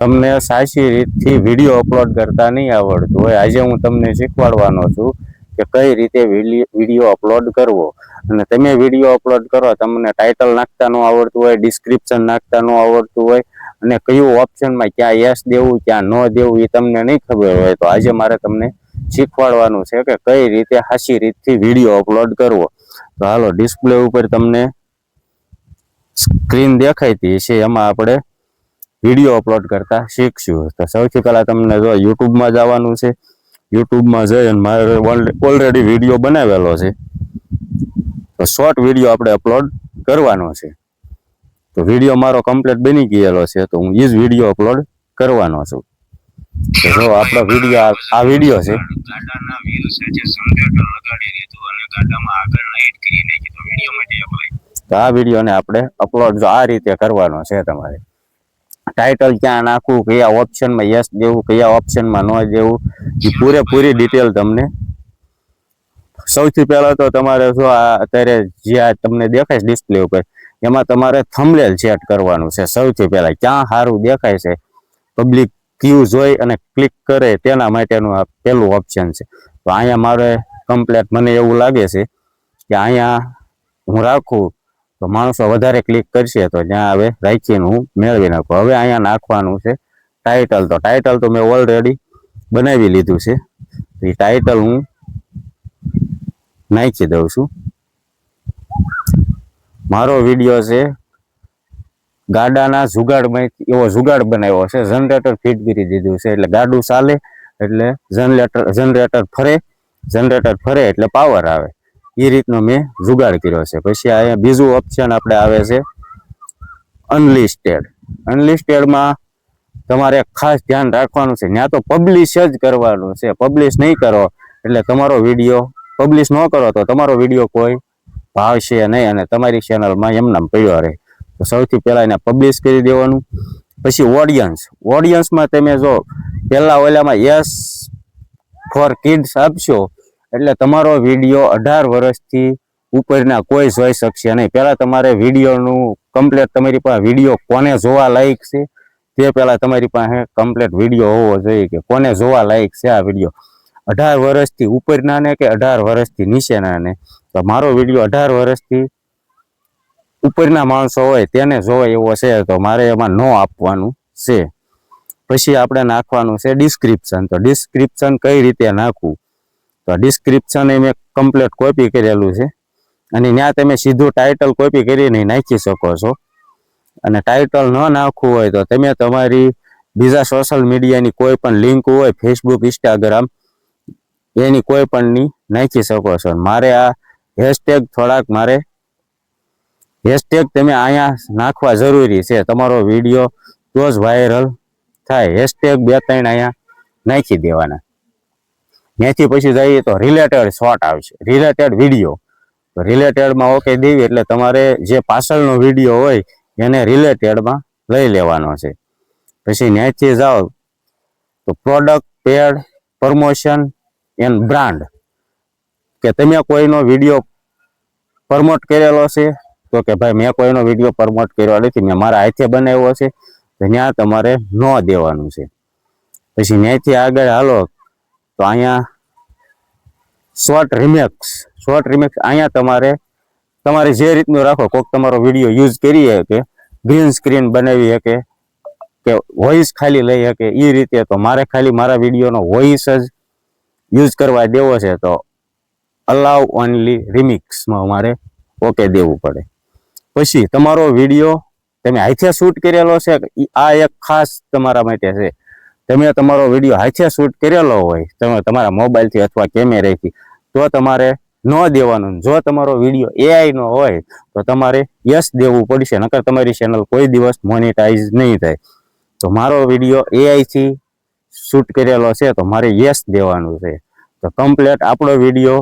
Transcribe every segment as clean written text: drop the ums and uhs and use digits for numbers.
તમને સાચી રીતથી વિડીયો અપલોડ કરતા નહીં આવડતું હોય, આજે હું તમને શીખવાડવાનો છું કે કઈ રીતે વિડીયો અપલોડ કરવો. અને તમે વિડીયો અપલોડ કરો, તમને ટાઇટલ નાખતા ન આવડતું હોય, ડિસ્ક્રિપ્શન નાખતા ન આવડતું હોય, અને કયું ઓપ્શનમાં ક્યાં યસ દેવું ક્યાં નો દેવું એ તમને નહીં ખબર હોય, તો આજે મારે તમને શીખવાડવાનું છે કે કઈ રીતે સાચી રીતથી વિડીયો અપલોડ કરવો. તો હાલો, ડિસ્પ્લે ઉપર તમને સ્ક્રીન દેખાતી છે, એમાં આપણે વિડીયો અપલોડ કરતા શીખશું. તો સૌથી પહેલા તમને જો યુટ્યુબમાં જવાનું છે. યુટ્યુબમાં જઈને મારે ઓલરેડી વિડીયો બનાવેલો છે, તો શોર્ટ વિડીયો આપણે અપલોડ કરવાનો છે. તો વિડીયો મારો કમ્પ્લીટ બની ગયેલો છે, તો હું એ જ વિડીયો અપલોડ કરવાનો છું. તો જો આપણો વિડીયો આ વિડીયો છે. ગાડાના વ્હીલ છે જે જનરેટર લગાડી દીધું અને ગાડામાં આગળ લાઈટ કરી નાખી, તો વિડીયો માટે અપ્લાય. તો આ વિડીયોને આપણે અપલોડ જો આ રીતે કરવાનો છે. તમારે ટાઇટલ ક્યાં નાખવું, કયા ઓપ્શનમાં યસ દેવું, કયા ઓપ્શનમાં નો દેવું, એ પૂરેપૂરી ડિટેલ તમને. સૌથી પહેલા તો તમારે જો અત્યારે જે તમને દેખાય છે ડિસ્પ્લે ઉપર, એમાં તમારે થંબનેલ સેટ કરવાનું છે. સૌથી પહેલા ક્યાં સારું દેખાય છે, પબ્લિક ક્યુ જોઈ અને ક્લિક કરે તેના માટેનું આ પહેલું ઓપ્શન છે. તો અહીંયા મારે કમ્પ્લેટ મને એવું લાગે છે કે અહીંયા હું રાખું તો માણસો વધારે ક્લિક કરશે, તો ત્યાં હવે રાખીને હું મેળવી નાખું. હવે અહીંયા નાખવાનું છે ટાઇટલ. તો ટાઇટલ તો મેં ઓલરેડી બનાવી લીધું છે, તો એ ટાઇટલ હું નાખી દઉં છું. મારો વિડીયો છે ગાડાના જુગાડમાં, એવો જુગાડ બનાવ્યો છે, જનરેટર ફિટ કરી દીધું છે, એટલે ગાડું ચાલે એટલે જનરેટર ફરે એટલે પાવર આવે, એ રીતનો મેં જુગાડ કર્યો છે. પછી અહીંયા બીજું ઓપ્શન આપણે આવે છે અનલિસ્ટેડ. અનલિસ્ટેડમાં તમારે ખાસ ધ્યાન રાખવાનું છે, ત્યાં તો પબ્લિશ જ કરવાનું છે. પબ્લિશ નહીં કરો એટલે તમારો વિડીયો પબ્લિશ ન કરો તો તમારો વિડીયો કોઈ ભાવશે નહીં અને તમારી ચેનલમાં એમનામ પડ્યો રહે. તો સૌથી પહેલા એને પબ્લિશ કરી દેવાનું. પછી ઓડિયન્સમાં તમે જો પહેલા ઓલામાં યસ ફોર કિડ્સ આપશો એટલે તમારો વિડીયો 18 વર્ષથી ઉપરના કોઈ જોઈ શકશે નહીં. પહેલા તમારે વિડીયોનું કમ્પ્લીટ, તમારી પાસે વિડીયો કોને જોવા લાયક છે તે પહેલા તમારી પાસે કમ્પ્લીટ વિડીયો હોવો જોઈએ કે કોને જોવા લાયક છે આ વિડીયો. 18 વર્ષથી ઉપરના ને કે 18 વર્ષથી નીચેના ને. તો મારો વિડીયો 18 વર્ષથી ઉપરના માણસો હોય તેને જોવાય એવો છે, તો મારે એમાં નો આપવાનું છે. પછી આપણે નાખવાનું છે ડિસ્ક્રિપ્શન. તો ડિસ્ક્રિપ્શન કઈ રીતે નાખવું, તો ડિસ્ક્રિપ્શન એ મેં કમ્પ્લીટ કોપી કરેલું છે, અને ત્યાં તમે સીધું ટાઇટલ કોપી કરીને નાખી શકો છો. અને ટાઇટલ ન નાખવું હોય તો તમે તમારી બીજા સોશિયલ મીડિયાની કોઈ પણ લિંક હોય, ફેસબુક, ઇન્સ્ટાગ્રામ, એની કોઈ પણની નાખી શકો છો. મારે આ હેશટેગ હેશટેગ તમે અહીંયા નાખવા જરૂરી છે, તમારો વિડીયો તો જ વાયરલ થાય. હેશટેગ 2-3 અહીંયા નાખી દેવાના. ત્યાંથી પછી જઈએ તો રિલેટેડ શોર્ટ આવશે, રિલેટેડ વિડીયો. તો રિલેટેડમાં ઓકે દેવી એટલે તમારે જે પાછળનો વિડીયો હોય એને રિલેટેડમાં લઈ લેવાનો છે. પછી ત્યાંથી જાઓ તો પ્રોડક્ટ, પેડ, પ્રમોશન એન્ડ બ્રાન્ડ, કે તમે કોઈનો વિડીયો પ્રમોટ કરેલો છે, તો કે ભાઈ મેં કોઈનો વિડીયો પ્રમોટ કર્યો નથી, મેં મારા હાથે બનાવ્યો છે, તો ત્યાં તમારે ન દેવાનું છે. પછી ત્યાંથી આગળ હાલો તો અહીંયા શોર્ટ રિમેક્સ અહીંયા તમારે જે રીતનું રાખો. કોઈક તમારો વિડીયો યુઝ કરી કે ગ્રીન સ્ક્રીન બનાવી શકે કે વોઇસ ખાલી લઈ શકે એ રીતે, તો મારે ખાલી મારા વિડીયોનો વોઇસ જ યુઝ કરવા દેવો છે, તો અલાઉ ઓનલી રિમિક્સમાં મારે ઓકે દેવું પડે. પછી તમારો વિડીયો તમે હાથે શૂટ કરેલો છે, આ એક ખાસ તમારા માટે છે. તમે તમારો વિડીયો હાથે શૂટ કરેલો હોય, તમે તમારા મોબાઈલથી અથવા કેમેરાથી, તો તમારે ન દેવાનું. જો તમારો વિડીયો AI નો હોય તો તમારે યસ દેવું પડશે, નકર તમારી ચેનલ કોઈ દિવસ મોનેટાઈઝ નહીં થાય. તો મારો વિડીયો AI થી શૂટ કરેલો છે, તો મારે યસ દેવાનું છે. તો કમ્પ્લીટ આપણો video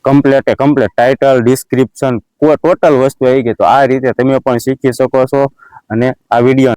complete title, description, total વસ્તુ આવી ગઈ. તો આ રીતે તમે પણ શીખી શકો છો અને આ વિડીયો